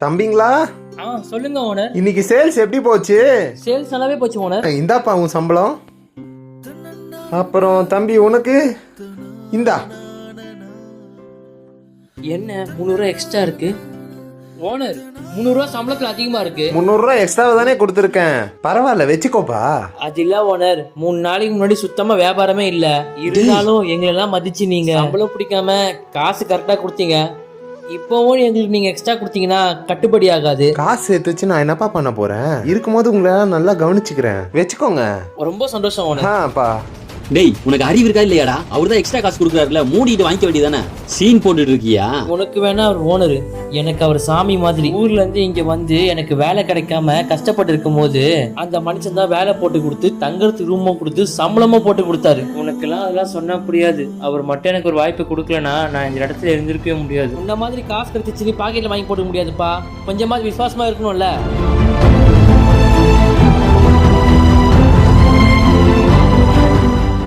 தம்பிங்களா, சொல்லுங்க ஓனர். இன்னைக்கு சேல்ஸ் எப்படி போச்சு? சேல்ஸ் நல்லாவே போச்சு ஓனர். இந்தாப்பா உன் சம்பளம். அப்புறம் தம்பி உனக்கு இந்தா. என்ன 300 ரூபா எக்ஸ்ட்ரா இருக்கு ஓனர்? 300 ரூபா சம்பளத்துல அதிகமா இருக்கு. 300 ரூபா எக்ஸ்ட்ராவை தானே கொடுத்துருக்கேன். பரவாயில்ல, வச்சுக்கோப்பா. அது இல்ல ஓனர், 3 நாளைக்கு முன்னாடி சுத்தமா வியாபாரமே இல்ல. இருந்தாலும் எங்களெல்லாம் மதிச்சு நீங்க சம்பளம் பிடிக்காம காசு கரெக்டா கொடுத்தீங்க. இப்போவும் எங்களுக்கு நீங்க எக்ஸ்ட்ரா கொடுத்தீங்கன்னா கட்டுப்படி ஆகாது. காசு சேர்த்து வச்சு நான் என்னப்பா பண்ண போறேன்? இருக்கும்போது உங்களை நல்லா கவனிச்சுக்கிறேன். வச்சுக்கோங்க. ரொம்ப சந்தோஷம் ஓனர். பா. டேய், உனக்கு அறிவு இருக்கா இல்லையாடா? அவர் தான் எக்ஸ்ட்ரா காசு கொடுக்குறாருல, மூடிட்டு வாங்கிக்க வேண்டியதானே. சீன் போட்டுட்டு இருக்கியா? உனக்கு வேணா அவர் ஓனர், எனக்கு அவர் சாமி மாதிரி. ஊர்ல இருந்து இங்க வந்து எனக்கு வேலை கிடைக்காம கஷ்டப்பட்டு இருக்கும் போது அந்த மனுஷன் தான் வேலை போட்டு கொடுத்து தங்கறதுக்கு ரூமும் கொடுத்து சம்பளமும் போட்டு கொடுத்தாரு. உனக்கு எல்லாம் அதெல்லாம் சொன்னா புரியாது. அவர் மட்டும் எனக்கு ஒரு வாய்ப்பு கொடுக்கலனா நான் இந்த இடத்துல இருந்திருக்கவே முடியாது. இந்த மாதிரி காசு கிடைச்சிச்சு பாக்கெட்ல வாங்கி போட முடியாதுப்பா. கொஞ்சமாவது விசுவாசமா இருக்கணும்ல.